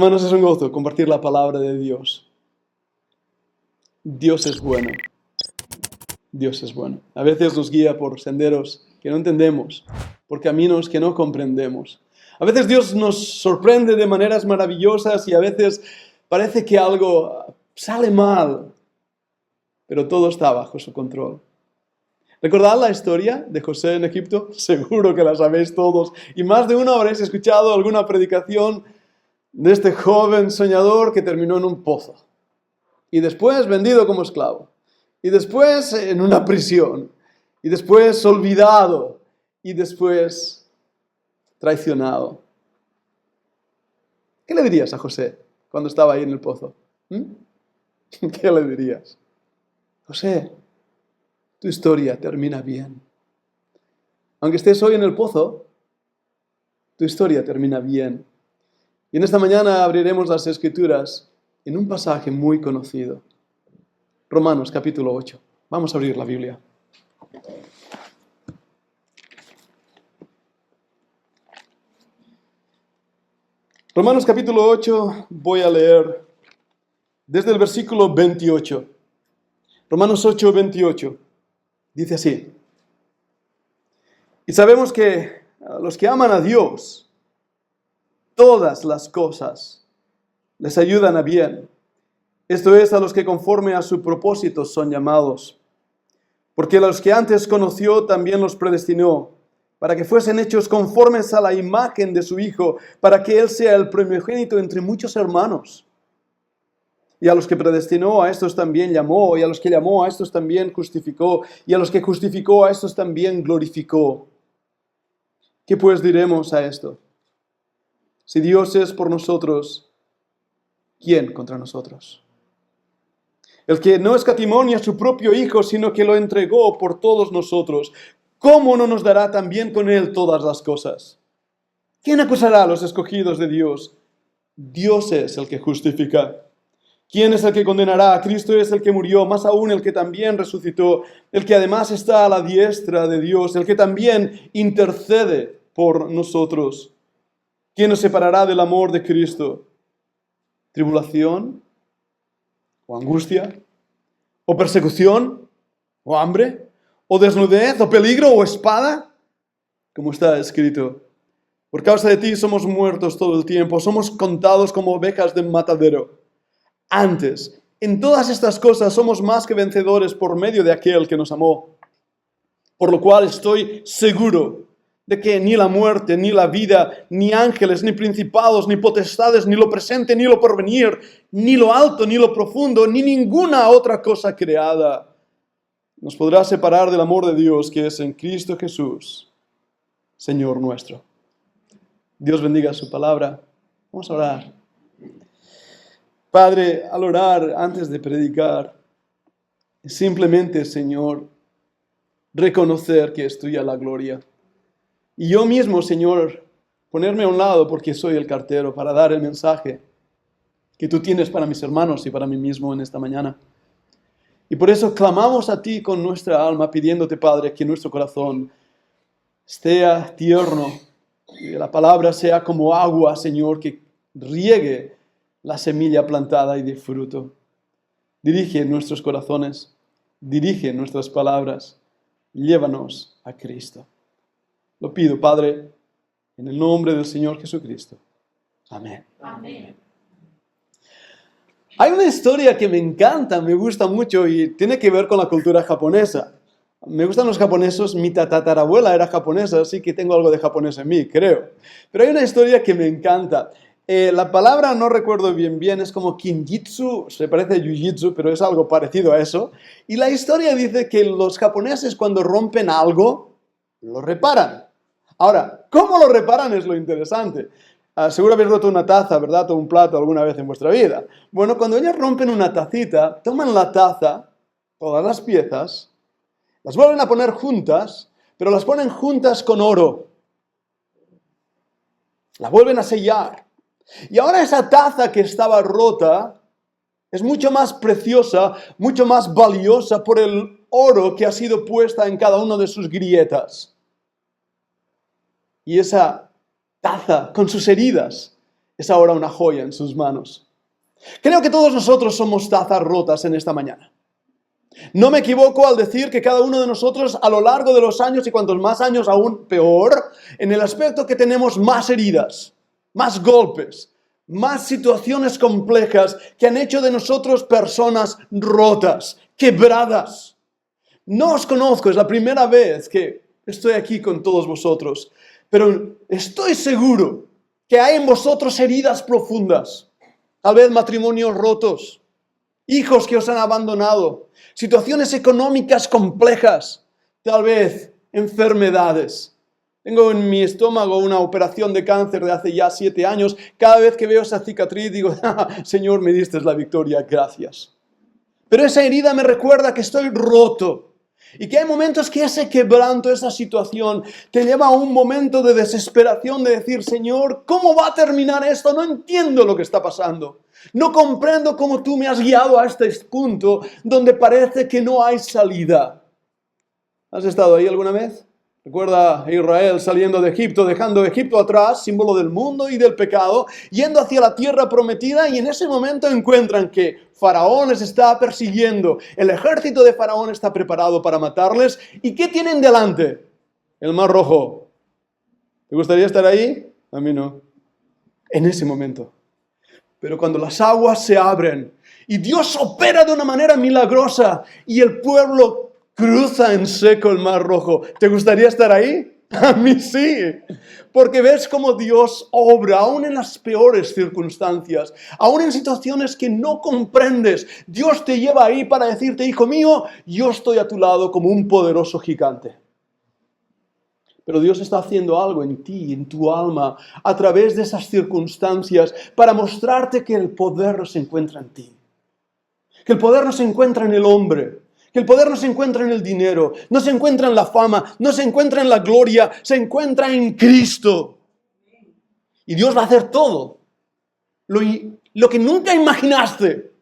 Hermanos, es un gozo compartir la palabra de Dios. Dios es bueno. Dios es bueno. A veces nos guía por senderos que no entendemos, por caminos que no comprendemos. A veces Dios nos sorprende de maneras maravillosas y a veces parece que algo sale mal, pero todo está bajo su control. ¿Recordad la historia de José en Egipto? Seguro que la sabéis todos. Y más de una habréis escuchado alguna predicación de este joven soñador que terminó en un pozo. Y después vendido como esclavo. Y después en una prisión. Y después olvidado. Y después traicionado. ¿Qué le dirías a José cuando estaba ahí en el pozo? ¿Qué le dirías? José, tu historia termina bien. Aunque estés hoy en el pozo, tu historia termina bien. Y en esta mañana abriremos las Escrituras en un pasaje muy conocido. Romanos capítulo 8. Vamos a abrir la Biblia. Romanos capítulo 8, voy a leer desde el versículo 28. Romanos 8, 28. Dice así. Y sabemos que a los que aman a Dios, todas las cosas les ayudan a bien. Esto es, a los que conforme a su propósito son llamados. Porque a los que antes conoció también los predestinó, para que fuesen hechos conformes a la imagen de su Hijo, para que Él sea el primogénito entre muchos hermanos. Y a los que predestinó, a estos también llamó, y a los que llamó, a estos también justificó, y a los que justificó, a estos también glorificó. ¿Qué pues diremos a esto? Si Dios es por nosotros, ¿quién contra nosotros? El que no escatimó ni a su propio Hijo, sino que lo entregó por todos nosotros, ¿cómo no nos dará también con Él todas las cosas? ¿Quién acusará a los escogidos de Dios? Dios es el que justifica. ¿Quién es el que condenará? Cristo es el que murió, más aún el que también resucitó, el que además está a la diestra de Dios, el que también intercede por nosotros. ¿Quién nos separará del amor de Cristo? ¿Tribulación? ¿O angustia? ¿O persecución? ¿O hambre? ¿O desnudez? ¿O peligro? ¿O espada? Como está escrito, por causa de ti somos muertos todo el tiempo, somos contados como ovejas de matadero. Antes, en todas estas cosas somos más que vencedores por medio de aquel que nos amó. Por lo cual estoy seguro de que ni la muerte, ni la vida, ni ángeles, ni principados, ni potestades, ni lo presente, ni lo porvenir, ni lo alto, ni lo profundo, ni ninguna otra cosa creada nos podrá separar del amor de Dios que es en Cristo Jesús, Señor nuestro. Dios bendiga su palabra. Vamos a orar. Padre, al orar antes de predicar, simplemente, Señor, reconocer que es tuya la gloria. Y yo mismo, Señor, ponerme a un lado porque soy el cartero para dar el mensaje que tú tienes para mis hermanos y para mí mismo en esta mañana. Y por eso clamamos a ti con nuestra alma, pidiéndote, Padre, que nuestro corazón esté tierno y la palabra sea como agua, Señor, que riegue la semilla plantada y de fruto. Dirige nuestros corazones, dirige nuestras palabras, llévanos a Cristo. Lo pido, Padre, en el nombre del Señor Jesucristo. Amén. Amén. Hay una historia que me encanta, me gusta mucho y tiene que ver con la cultura japonesa. Me gustan los japoneses, mi tatarabuela era japonesa, así que tengo algo de japonés en mí, creo. Pero hay una historia que me encanta. La palabra no recuerdo bien, es como kinjitsu, se parece a jiu-jitsu, pero es algo parecido a eso. Y la historia dice que los japoneses cuando rompen algo, lo reparan. Ahora, ¿cómo lo reparan? Es lo interesante. Seguro habéis roto una taza, ¿verdad? O un plato alguna vez en vuestra vida. Bueno, cuando ellos rompen una tacita, toman la taza, todas las piezas, las vuelven a poner juntas, pero las ponen juntas con oro. La vuelven a sellar. Y ahora esa taza que estaba rota es mucho más preciosa, mucho más valiosa por el oro que ha sido puesta en cada una de sus grietas. Y esa taza con sus heridas es ahora una joya en sus manos. Creo que todos nosotros somos tazas rotas en esta mañana. No me equivoco al decir que cada uno de nosotros a lo largo de los años, y cuantos más años aún peor, en el aspecto que tenemos más heridas, más golpes, más situaciones complejas que han hecho de nosotros personas rotas, quebradas. No os conozco, es la primera vez que estoy aquí con todos vosotros, pero estoy seguro que hay en vosotros heridas profundas, tal vez matrimonios rotos, hijos que os han abandonado, situaciones económicas complejas, tal vez enfermedades. Tengo en mi estómago una operación de cáncer de hace ya 7 años. Cada vez que veo esa cicatriz digo, Señor, me diste la victoria, gracias. Pero esa herida me recuerda que estoy roto. Y que hay momentos que ese quebranto, esa situación, te lleva a un momento de desesperación de decir, Señor, ¿cómo va a terminar esto? No entiendo lo que está pasando. No comprendo cómo tú me has guiado a este punto donde parece que no hay salida. ¿Has estado ahí alguna vez? Recuerda a Israel saliendo de Egipto, dejando Egipto atrás, símbolo del mundo y del pecado, yendo hacia la tierra prometida, y en ese momento encuentran que Faraón les está persiguiendo, el ejército de Faraón está preparado para matarles. ¿Y qué tienen delante? El Mar Rojo. ¿Te gustaría estar ahí? A mí no. En ese momento. Pero cuando las aguas se abren y Dios opera de una manera milagrosa y el pueblo cruza en seco el Mar Rojo, ¿te gustaría estar ahí? A mí sí, porque ves cómo Dios obra, aún en las peores circunstancias, aún en situaciones que no comprendes. Dios te lleva ahí para decirte, hijo mío, yo estoy a tu lado como un poderoso gigante. Pero Dios está haciendo algo en ti, en tu alma, a través de esas circunstancias, para mostrarte que el poder no se encuentra en ti, que el poder no se encuentra en el hombre, que el poder no se encuentra en el dinero, no se encuentra en la fama, no se encuentra en la gloria, se encuentra en Cristo. Y Dios va a hacer todo lo que nunca imaginaste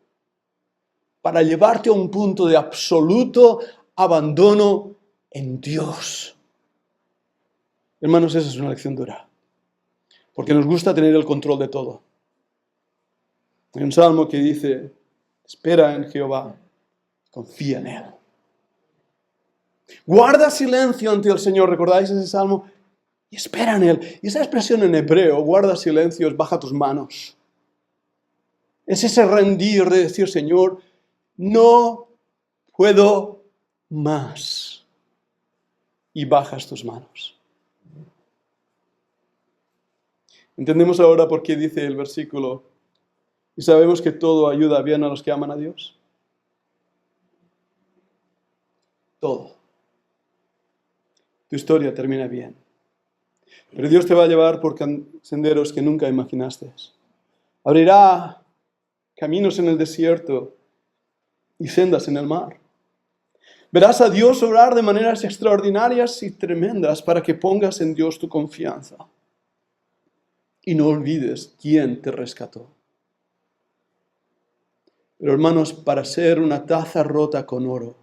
para llevarte a un punto de absoluto abandono en Dios. Hermanos, esa es una lección dura, porque nos gusta tener el control de todo. Hay un salmo que dice, espera en Jehová, confía en Él. Guarda silencio ante el Señor, ¿recordáis ese salmo? Y espera en Él. Y esa expresión en hebreo, guarda silencio, es baja tus manos. Es ese rendir de decir, Señor, no puedo más. Y bajas tus manos. ¿Entendemos ahora por qué dice el versículo? Y sabemos que todo ayuda bien a los que aman a Dios. Todo. Tu historia termina bien. Pero Dios te va a llevar por senderos que nunca imaginaste. Abrirá caminos en el desierto y sendas en el mar. Verás a Dios obrar de maneras extraordinarias y tremendas para que pongas en Dios tu confianza. Y no olvides quién te rescató. Pero hermanos, para ser una taza rota con oro,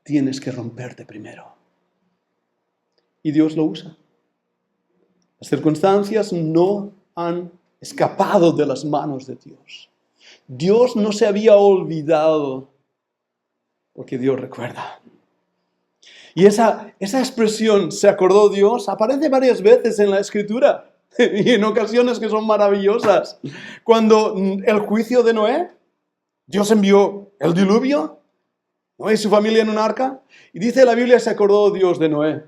tienes que romperte primero. Y Dios lo usa. Las circunstancias no han escapado de las manos de Dios. Dios no se había olvidado, porque Dios recuerda. Y esa expresión, ¿se acordó Dios?, aparece varias veces en la Escritura. Y en ocasiones que son maravillosas. Cuando el juicio de Noé, Dios envió el diluvio, Noé y su familia en un arca, y dice la Biblia, se acordó Dios de Noé.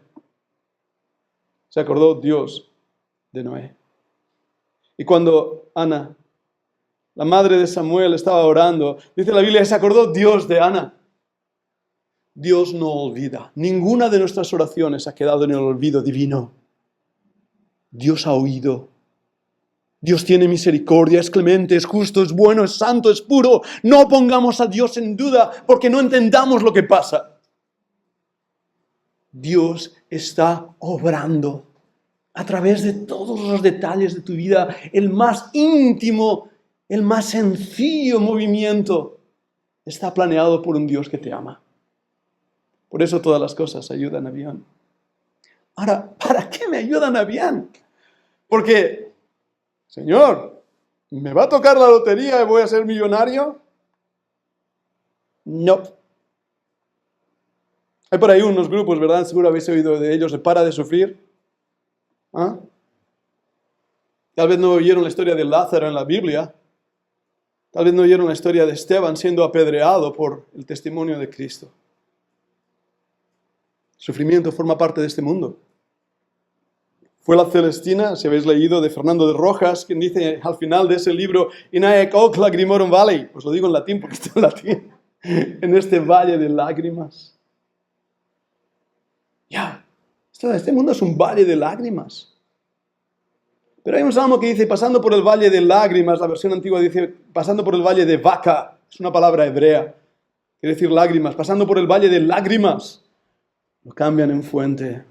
Se acordó Dios de Noé. Y cuando Ana, la madre de Samuel, estaba orando, dice la Biblia, se acordó Dios de Ana. Dios no olvida. Ninguna de nuestras oraciones ha quedado en el olvido divino. Dios ha oído. Dios tiene misericordia, es clemente, es justo, es bueno, es santo, es puro. No pongamos a Dios en duda porque no entendamos lo que pasa. Dios está obrando a través de todos los detalles de tu vida, el más íntimo, el más sencillo movimiento está planeado por un Dios que te ama. Por eso todas las cosas ayudan a bien. Ahora, ¿para qué me ayudan a bien? Porque, Señor, ¿Me va a tocar la lotería y voy a ser millonario? No. Hay por ahí unos grupos, ¿verdad? Seguro habéis oído de ellos, de Para de Sufrir. ¿Ah? Tal vez no oyeron la historia de Lázaro en la Biblia. Tal vez no oyeron la historia de Esteban siendo apedreado por el testimonio de Cristo. El sufrimiento forma parte de este mundo. Fue la Celestina, si habéis leído, de Fernando de Rojas, quien dice al final de ese libro, In haec hoc lagrimorum valley, os lo digo en latín porque está en latín, en este valle de lágrimas. Ya, este mundo es un valle de lágrimas. Pero hay un salmo que dice, pasando por el valle de lágrimas, la versión antigua dice, pasando por el valle de vaca, es una palabra hebrea, quiere decir lágrimas, pasando por el valle de lágrimas, lo cambian en fuente.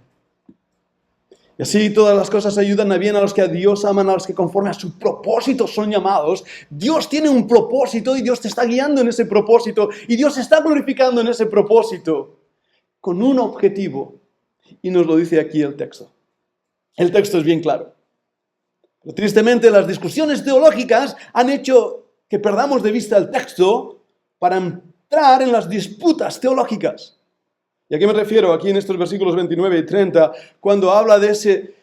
Y así todas las cosas ayudan a bien a los que a Dios aman, a los que conforme a su propósito son llamados. Dios tiene un propósito y Dios te está guiando en ese propósito y Dios se está glorificando en ese propósito con un objetivo. Y nos lo dice aquí el texto. El texto es bien claro. Pero tristemente las discusiones teológicas han hecho que perdamos de vista el texto para entrar en las disputas teológicas. ¿Y a qué me refiero? Aquí en estos versículos 29 y 30, cuando habla de ese,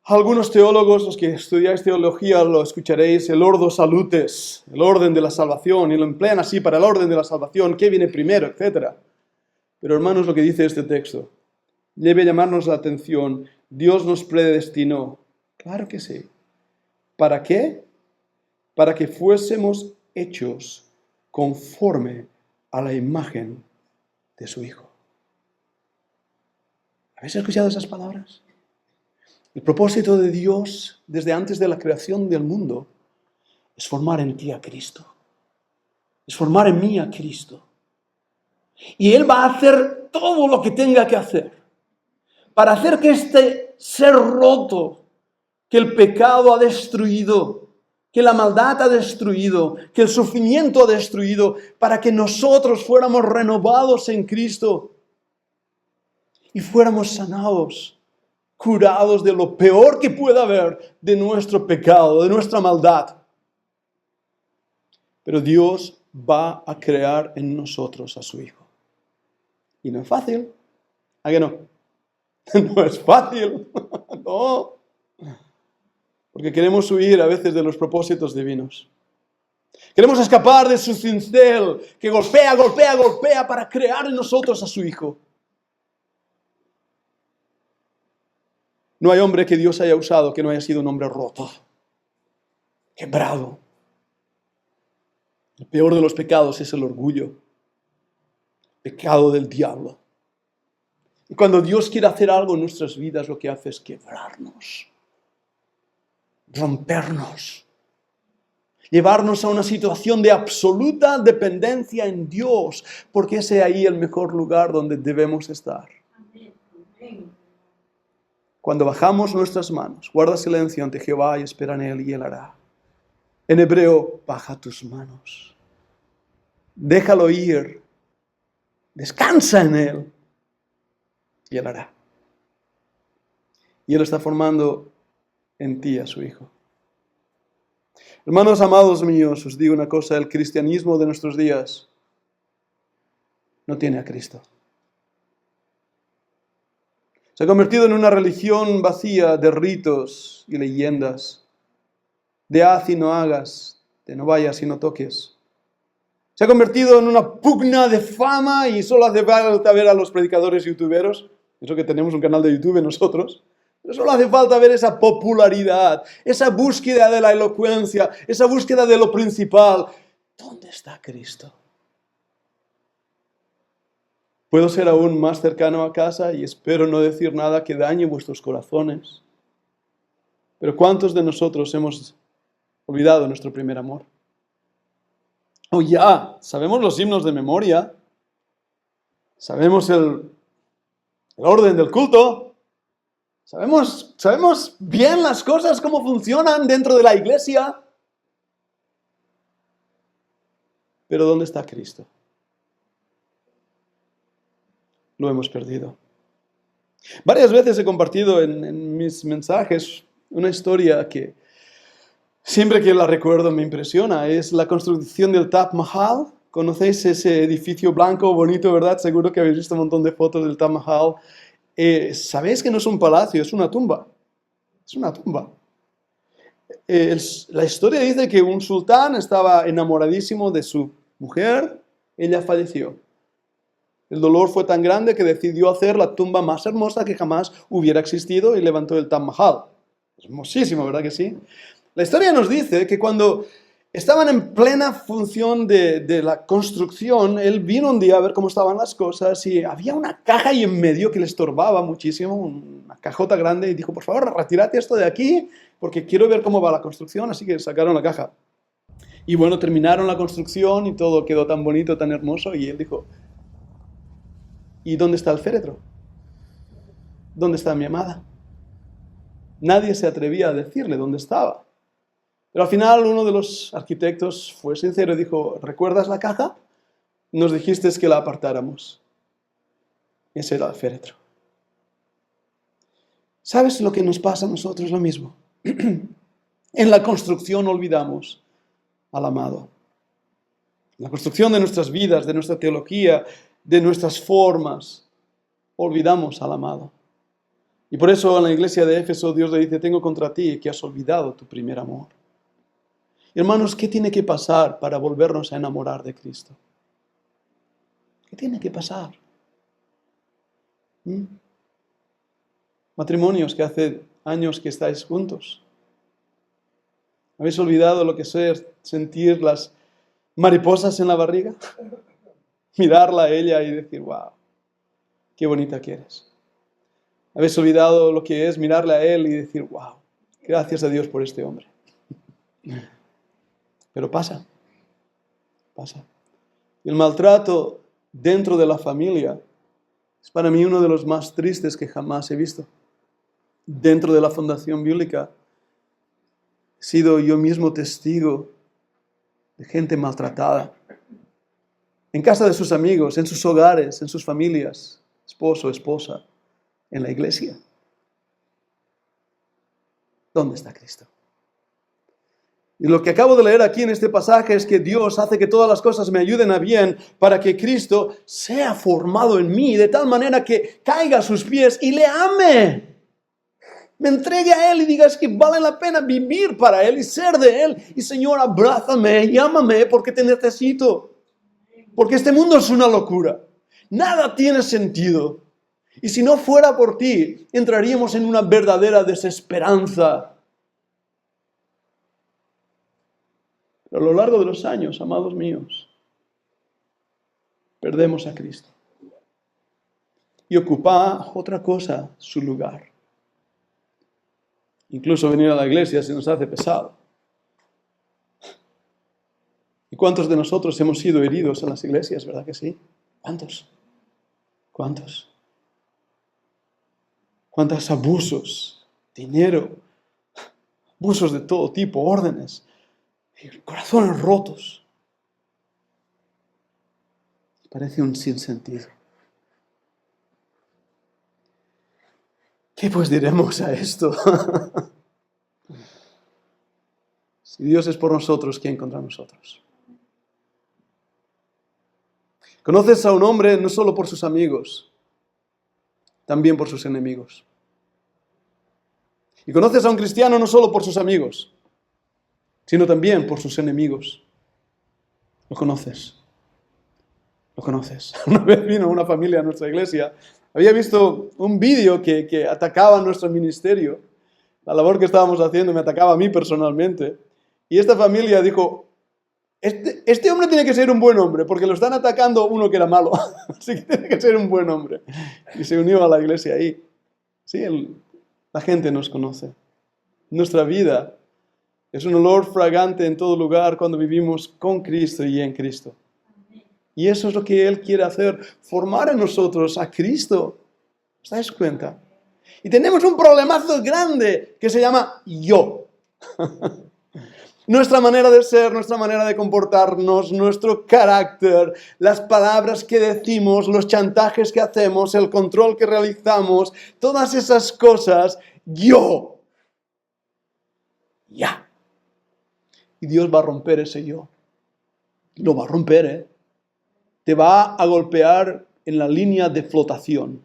algunos teólogos, los que estudiáis teología lo escucharéis, el ordo salutes, el orden de la salvación, y lo emplean así para el orden de la salvación, qué viene primero, etc. Pero hermanos, lo que dice este texto, debe llamarnos la atención, Dios nos predestinó, claro que sí. ¿Para qué? Para que fuésemos hechos conforme a la imagen de su Hijo. ¿Habéis escuchado esas palabras? El propósito de Dios desde antes de la creación del mundo es formar en ti a Cristo. Es formar en mí a Cristo. Y Él va a hacer todo lo que tenga que hacer para hacer que este ser roto, que el pecado ha destruido, que la maldad ha destruido, que el sufrimiento ha destruido, para que nosotros fuéramos renovados en Cristo y fuéramos sanados, curados de lo peor que pueda haber de nuestro pecado, de nuestra maldad. Pero Dios va a crear en nosotros a su Hijo. Y no es fácil. ¿A qué no? No es fácil. No. Porque queremos huir a veces de los propósitos divinos. Queremos escapar de su cincel que golpea, golpea, golpea para crear en nosotros a su Hijo. No hay hombre que Dios haya usado que no haya sido un hombre roto, quebrado. El peor de los pecados es el orgullo, pecado del diablo. Y cuando Dios quiere hacer algo en nuestras vidas, lo que hace es quebrarnos, rompernos, llevarnos a una situación de absoluta dependencia en Dios, porque ese es ahí el mejor lugar donde debemos estar. Cuando bajamos nuestras manos, guarda silencio ante Jehová y espera en Él y Él hará. En hebreo, baja tus manos. Déjalo ir. Descansa en Él y Él hará. Y Él está formando en ti a su Hijo. Hermanos amados míos, os digo una cosa, el cristianismo de nuestros días no tiene a Cristo. Se ha convertido en una religión vacía de ritos y leyendas, de haz y no hagas, de no vayas y no toques. Se ha convertido en una pugna de fama y solo hace falta ver a los predicadores youtuberos, eso que tenemos un canal de YouTube nosotros, pero solo hace falta ver esa popularidad, esa búsqueda de la elocuencia, esa búsqueda de lo principal. ¿Dónde está Cristo? Puedo ser aún más cercano a casa y espero no decir nada que dañe vuestros corazones. Pero ¿cuántos de nosotros hemos olvidado nuestro primer amor? Oh, ya, sabemos los himnos de memoria, sabemos el orden del culto, sabemos bien las cosas, cómo funcionan dentro de la iglesia. Pero ¿dónde está Cristo? Lo hemos perdido. Varias veces he compartido en mis mensajes una historia que Siempre que la recuerdo me impresiona. Es la construcción del Taj Mahal. ¿Conocéis ese edificio blanco, bonito, verdad? Seguro que habéis visto un montón de fotos del Taj Mahal. ¿Sabéis que no es un palacio, es una tumba? Es una tumba. La historia dice que un sultán estaba enamoradísimo de su mujer, ella falleció. El dolor fue tan grande que decidió hacer la tumba más hermosa que jamás hubiera existido y levantó el Taj Mahal. Es hermosísimo, ¿verdad que sí? La historia nos dice que cuando estaban en plena función de la construcción, él vino un día a ver cómo estaban las cosas y había una caja ahí en medio que le estorbaba muchísimo, una cajota grande, y dijo, por favor, retírate esto de aquí porque quiero ver cómo va la construcción, así que sacaron la caja. Y bueno, terminaron la construcción y todo quedó tan bonito, tan hermoso, y él dijo, ¿y dónde está el féretro? ¿Dónde está mi amada? Nadie se atrevía a decirle dónde estaba. Pero al final uno de los arquitectos fue sincero y dijo, ¿recuerdas la caja? Nos dijiste que la apartáramos. Ese era el féretro. ¿Sabes lo que nos pasa a nosotros? Lo mismo. En la construcción olvidamos al amado. En la construcción de nuestras vidas, de nuestra teología, de nuestras formas, olvidamos al amado. Y por eso en la iglesia de Éfeso Dios le dice, tengo contra ti que has olvidado tu primer amor. Hermanos, ¿qué tiene que pasar para volvernos a enamorar de Cristo? ¿Qué tiene que pasar? Matrimonios que hace años que estáis juntos. ¿Habéis olvidado lo que es sentir las mariposas en la barriga? Mirarla a ella y decir, wow, qué bonita que eres. ¿Habéis olvidado lo que es mirarle a él y decir, wow, gracias a Dios por este hombre? Pero pasa. El maltrato dentro de la familia es para mí uno de los más tristes que jamás he visto. Dentro de la Fundación Bíblica he sido yo mismo testigo de gente maltratada. En casa de sus amigos, en sus hogares, en sus familias, esposo, esposa, en la iglesia. ¿Dónde está Cristo? Y lo que acabo de leer aquí en este pasaje es que Dios hace que todas las cosas me ayuden a bien para que Cristo sea formado en mí de tal manera que caiga a sus pies y le ame. Me entregue a Él y diga, es que vale la pena vivir para Él y ser de Él. Y Señor, abrázame y ámame porque te necesito. Porque este mundo es una locura. Nada tiene sentido. Y si no fuera por ti, entraríamos en una verdadera desesperanza. Pero a lo largo de los años, amados míos, perdemos a Cristo. Y ocupa otra cosa su lugar. Incluso venir a la iglesia se nos hace pesado. ¿Y cuántos de nosotros hemos sido heridos en las iglesias, verdad que sí? ¿Cuántos? ¿Cuántos? ¿Cuántos abusos? Dinero, abusos de todo tipo, órdenes, corazones rotos. Parece un sinsentido. ¿Qué pues diremos a esto? Si Dios es por nosotros, ¿quién contra nosotros? Conoces a un hombre no solo por sus amigos, también por sus enemigos. Y conoces a un cristiano no solo por sus amigos, sino también por sus enemigos. Lo conoces. Lo conoces. Una vez vino una familia a nuestra iglesia. Había visto un vídeo que atacaba a nuestro ministerio. La labor que estábamos haciendo me atacaba a mí personalmente. Y esta familia dijo, este hombre tiene que ser un buen hombre, porque lo están atacando uno que era malo. Así que tiene que ser un buen hombre. Y se unió a la iglesia ahí. Sí, la gente nos conoce. Nuestra vida es un olor fragante en todo lugar cuando vivimos con Cristo y en Cristo. Y eso es lo que Él quiere hacer, formar en nosotros a Cristo. ¿Os dais cuenta? Y tenemos un problemazo grande que se llama yo. Nuestra manera de ser, nuestra manera de comportarnos, nuestro carácter, las palabras que decimos, los chantajes que hacemos, el control que realizamos, todas esas cosas, yo. Ya. y Dios va a romper ese yo. Lo va a romper, ¿eh? Te va a golpear en la línea de flotación.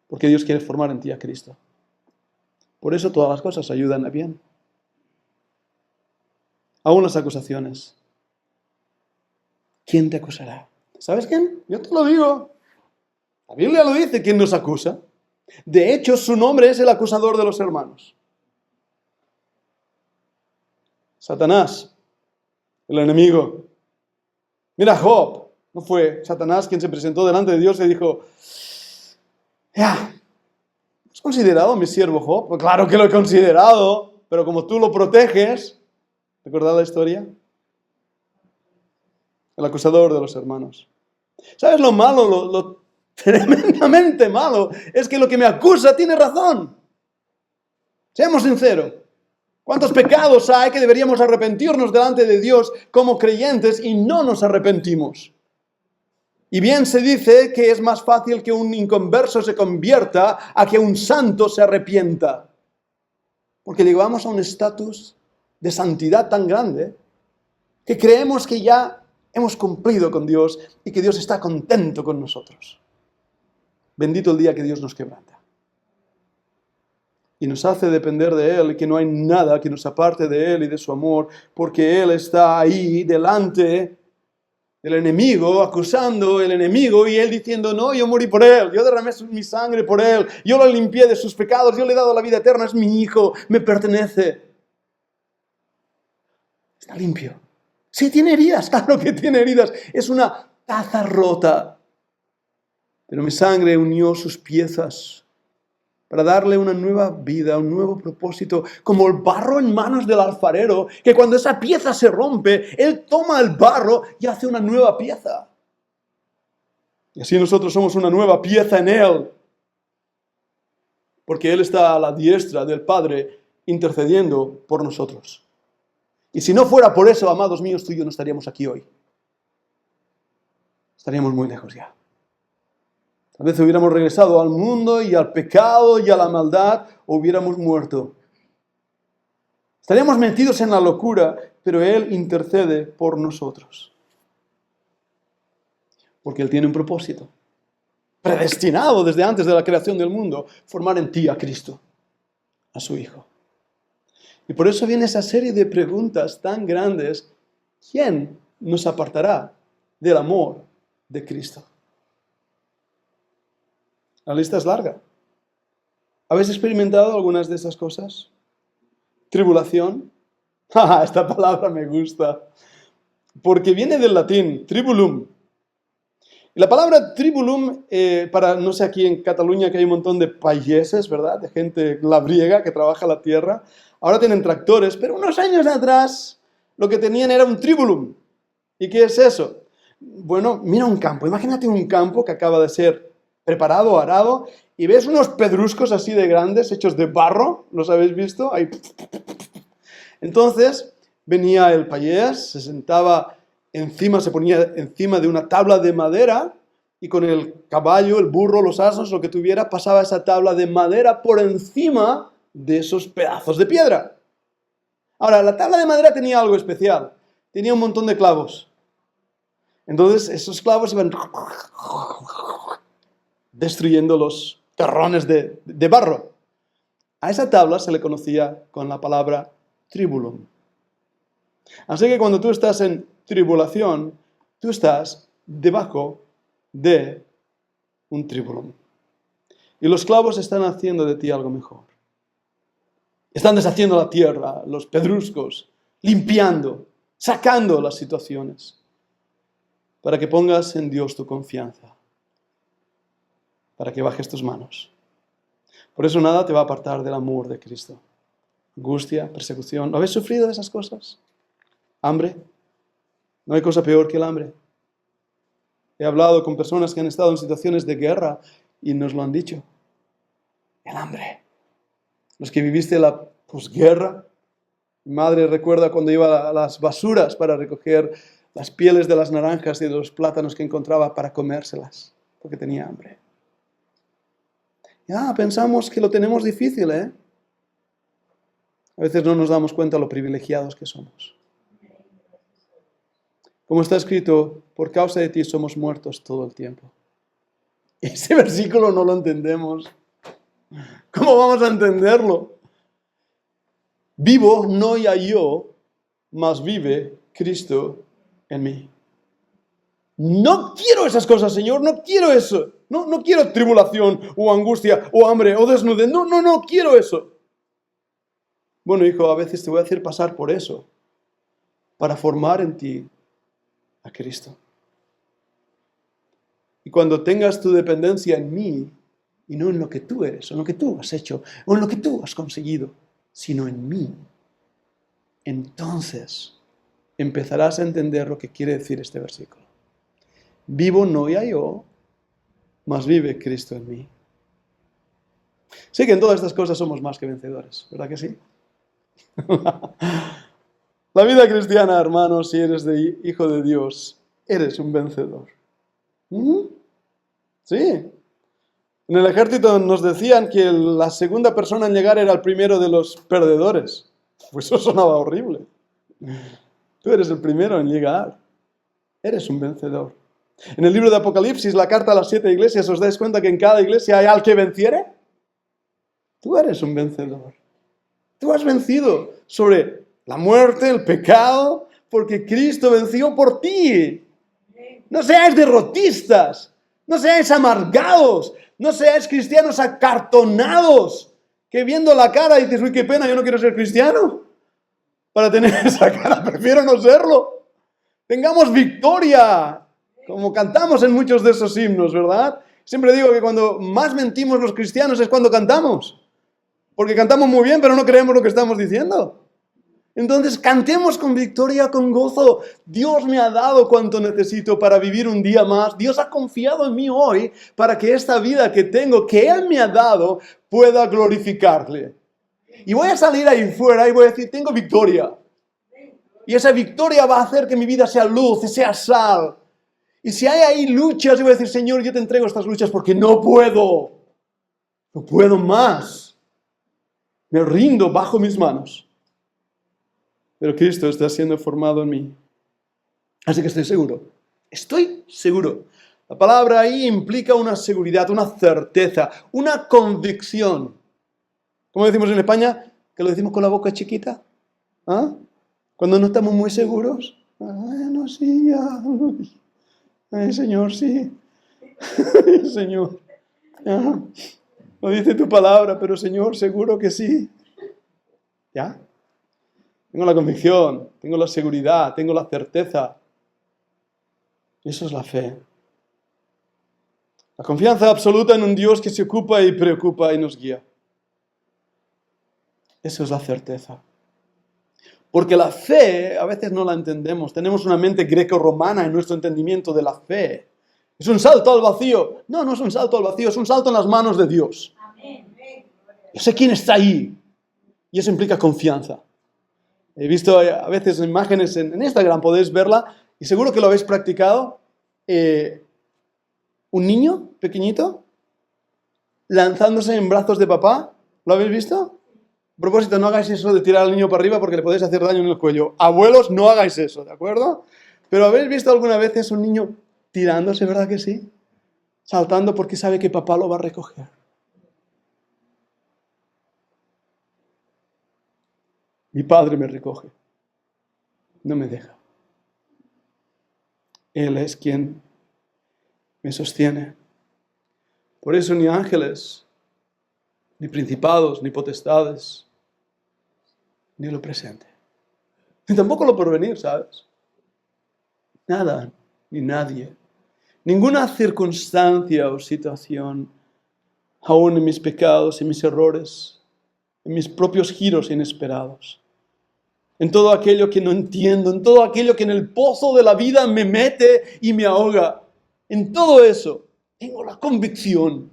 Porque Dios quiere formar en ti a Cristo. Por eso todas las cosas ayudan a bien. Aún las acusaciones. ¿Quién te acusará? ¿Sabes quién? Yo te lo digo. La Biblia lo dice, ¿quién nos acusa? De hecho, su nombre es el acusador de los hermanos. Satanás, el enemigo. Mira Job, no fue Satanás quien se presentó delante de Dios y dijo, ya, ¿has considerado a mi siervo Job? Pues claro que lo he considerado, pero como tú lo proteges, ¿recordad la historia? El acusador de los hermanos. ¿Sabes lo malo, lo tremendamente malo? Es que lo que me acusa tiene razón. Seamos sinceros. ¿Cuántos pecados hay que deberíamos arrepentirnos delante de Dios como creyentes y no nos arrepentimos? Y bien se dice que es más fácil que un inconverso se convierta a que un santo se arrepienta. Porque llegamos a un estatus de santidad tan grande que creemos que ya hemos cumplido con Dios y que Dios está contento con nosotros. Bendito el día que Dios nos quebranta. Y nos hace depender de Él, y que no hay nada que nos aparte de Él y de su amor, porque Él está ahí delante del enemigo, acusando al enemigo, y Él diciendo, no, yo morí por Él, yo derramé mi sangre por Él, yo lo limpié de sus pecados, yo le he dado la vida eterna, es mi hijo, me pertenece. Está limpio. Sí, tiene heridas, claro que tiene heridas, es una taza rota, pero mi sangre unió sus piezas para darle una nueva vida, un nuevo propósito, como el barro en manos del alfarero, que cuando esa pieza se rompe, él toma el barro y hace una nueva pieza. Y así nosotros somos una nueva pieza en Él, porque Él está a la diestra del Padre intercediendo por nosotros. Y si no fuera por eso, amados míos, tú y yo no estaríamos aquí hoy. Estaríamos muy lejos ya. Tal vez hubiéramos regresado al mundo y al pecado y a la maldad, o hubiéramos muerto. Estaríamos metidos en la locura, pero Él intercede por nosotros. Porque Él tiene un propósito, predestinado desde antes de la creación del mundo, formar en ti a Cristo, a su Hijo. Y por eso viene esa serie de preguntas tan grandes. ¿Quién nos apartará del amor de Cristo? La lista es larga. ¿Habéis experimentado algunas de esas cosas? ¿Tribulación? Esta palabra me gusta. Porque viene del latín, tribulum. Y la palabra tribulum, no sé, aquí en Cataluña que hay un montón de payeses, ¿verdad? De gente labriega que trabaja la tierra. Ahora tienen tractores, pero unos años atrás lo que tenían era un tribulum. ¿Y qué es eso? Bueno, mira un campo. Imagínate un campo que acaba de ser preparado, arado, y ves unos pedruscos así de grandes, hechos de barro, ¿los habéis visto? Ahí. Entonces, venía el payés, se sentaba encima, se ponía encima de una tabla de madera, y con el caballo, el burro, los asnos, lo que tuviera, pasaba esa tabla de madera por encima de esos pedazos de piedra. Ahora, la tabla de madera tenía algo especial, tenía un montón de clavos. Entonces, esos clavos iban destruyendo los terrones de barro. A esa tabla se le conocía con la palabra tribulum. Así que cuando tú estás en tribulación, tú estás debajo de un tribulum. Y los clavos están haciendo de ti algo mejor. Están deshaciendo la tierra, los pedruscos, limpiando, sacando las situaciones, para que pongas en Dios tu confianza, para que bajes tus manos. Por eso nada te va a apartar del amor de Cristo. Angustia, persecución. ¿No habéis sufrido de esas cosas? ¿Hambre? No hay cosa peor que el hambre. He hablado con personas que han estado en situaciones de guerra y nos lo han dicho. El hambre. Los que viviste la posguerra. Mi madre recuerda cuando iba a las basuras para recoger las pieles de las naranjas y de los plátanos que encontraba para comérselas, porque tenía hambre. Ya, pensamos que lo tenemos difícil, ¿eh? A veces no nos damos cuenta lo privilegiados que somos. Como está escrito, por causa de ti somos muertos todo el tiempo. Ese versículo no lo entendemos. ¿Cómo vamos a entenderlo? Vivo no ya yo, mas vive Cristo en mí. No quiero esas cosas, Señor, no quiero eso. No quiero tribulación o angustia o hambre o desnudez. No quiero eso. Bueno, hijo, a veces te voy a hacer pasar por eso para formar en ti a Cristo. Y cuando tengas tu dependencia en mí, y no en lo que tú eres, o en lo que tú has hecho, o en lo que tú has conseguido, sino en mí, entonces empezarás a entender lo que quiere decir este versículo. Vivo no ya yo, mas vive Cristo en mí. Sé que en todas estas cosas somos más que vencedores, ¿verdad que sí? La vida cristiana, hermanos, si eres hijo de Dios, eres un vencedor. Sí. En el ejército nos decían que la segunda persona en llegar era el primero de los perdedores. Pues eso sonaba horrible. Tú eres el primero en llegar. Eres un vencedor. En el libro de Apocalipsis, la carta a las 7 iglesias, ¿os dais cuenta que en cada iglesia hay al que venciere? Tú eres un vencedor. Tú has vencido sobre la muerte, el pecado, porque Cristo venció por ti. No seáis derrotistas, no seáis amargados, no seáis cristianos acartonados, que viendo la cara dices, uy, qué pena, yo no quiero ser cristiano. Para tener esa cara, prefiero no serlo. Tengamos victoria, como cantamos en muchos de esos himnos, ¿verdad? Siempre digo que cuando más mentimos los cristianos es cuando cantamos. Porque cantamos muy bien, pero no creemos lo que estamos diciendo. Entonces cantemos con victoria, con gozo. Dios me ha dado cuanto necesito para vivir un día más. Dios ha confiado en mí hoy para que esta vida que tengo, que Él me ha dado, pueda glorificarle. Y voy a salir ahí fuera y voy a decir, tengo victoria. Y esa victoria va a hacer que mi vida sea luz y sea sal. Y si hay ahí luchas, yo voy a decir, Señor, yo te entrego estas luchas porque no puedo. No puedo más. Me rindo bajo mis manos. Pero Cristo está siendo formado en mí. Así que estoy seguro. Estoy seguro. La palabra ahí implica una seguridad, una certeza, una convicción. ¿Cómo decimos en España? ¿Que lo decimos con la boca chiquita? ¿Ah? Cuando no estamos muy seguros. Bueno, sí, ya. Ay, Señor, sí. Ay, Señor. ¿Ah? No dice tu palabra, pero Señor, seguro que sí. ¿Ya? Tengo la convicción, tengo la seguridad, tengo la certeza. Eso es la fe. La confianza absoluta en un Dios que se ocupa y preocupa y nos guía. Eso es la certeza. Porque la fe a veces no la entendemos. Tenemos una mente greco-romana en nuestro entendimiento de la fe. Es un salto al vacío. No es un salto al vacío, es un salto en las manos de Dios. Yo sé quién está ahí. Y eso implica confianza. He visto a veces imágenes en Instagram, podéis verla, y seguro que lo habéis practicado. Un niño pequeñito lanzándose en brazos de papá. ¿Lo habéis visto? A propósito, no hagáis eso de tirar al niño para arriba porque le podéis hacer daño en el cuello. Abuelos, no hagáis eso, ¿de acuerdo? Pero ¿habéis visto alguna vez un niño tirándose, verdad que sí? Saltando porque sabe que papá lo va a recoger. Mi padre me recoge, no me deja. Él es quien me sostiene. Por eso ni ángeles, ni principados, ni potestades, ni lo presente, ni tampoco lo porvenir, ¿sabes? Nada, ni nadie, ninguna circunstancia o situación, aún en mis pecados y mis errores, en mis propios giros inesperados, en todo aquello que no entiendo, en todo aquello que en el pozo de la vida me mete y me ahoga. En todo eso tengo la convicción,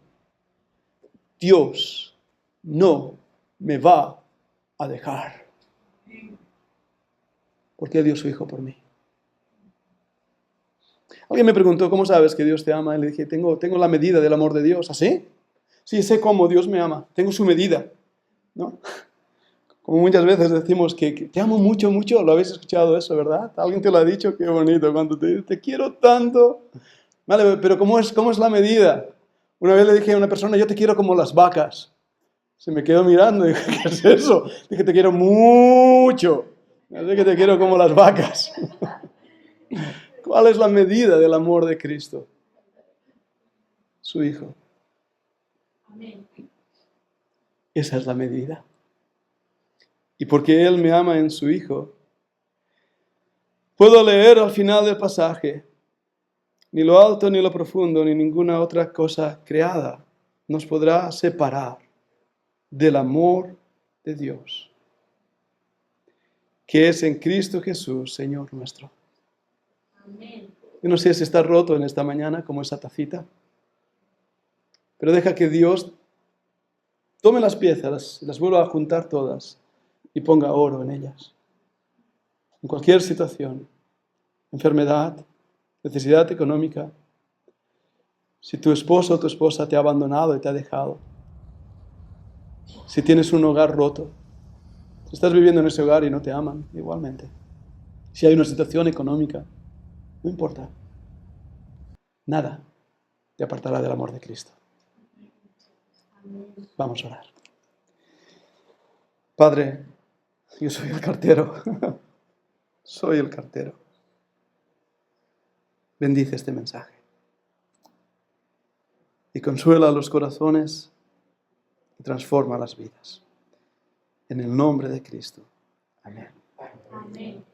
Dios no me va a dejar. Porque dio su Hijo por mí. Alguien me preguntó, ¿cómo sabes que Dios te ama? Y le dije, tengo la medida del amor de Dios. ¿Así? Sí, sé cómo Dios me ama. Tengo su medida, ¿no? Como muchas veces decimos que te amo mucho, mucho, lo habéis escuchado eso, ¿verdad? Alguien te lo ha dicho, qué bonito, cuando te dice, te quiero tanto. Vale, pero ¿cómo es la medida? Una vez le dije a una persona, yo te quiero como las vacas. Se me quedó mirando y dije, ¿qué es eso? Dije, te quiero mucho. Así que te quiero como las vacas. ¿Cuál es la medida del amor de Cristo? Su Hijo. Esa es la medida. Y porque Él me ama en su Hijo, puedo leer al final del pasaje, ni lo alto, ni lo profundo, ni ninguna otra cosa creada nos podrá separar del amor de Dios, que es en Cristo Jesús, Señor nuestro. Yo no sé si está roto en esta mañana como esa tacita, pero deja que Dios tome las piezas, las vuelva a juntar todas y ponga oro en ellas. En cualquier situación, enfermedad, necesidad económica, si tu esposo o tu esposa te ha abandonado y te ha dejado, si tienes un hogar roto, si estás viviendo en ese hogar y no te aman, igualmente. Si hay una situación económica, no importa. Nada te apartará del amor de Cristo. Vamos a orar. Padre, yo soy el cartero. Soy el cartero. Bendice este mensaje. Y consuela los corazones y transforma las vidas. En el nombre de Cristo. Amén. Amén.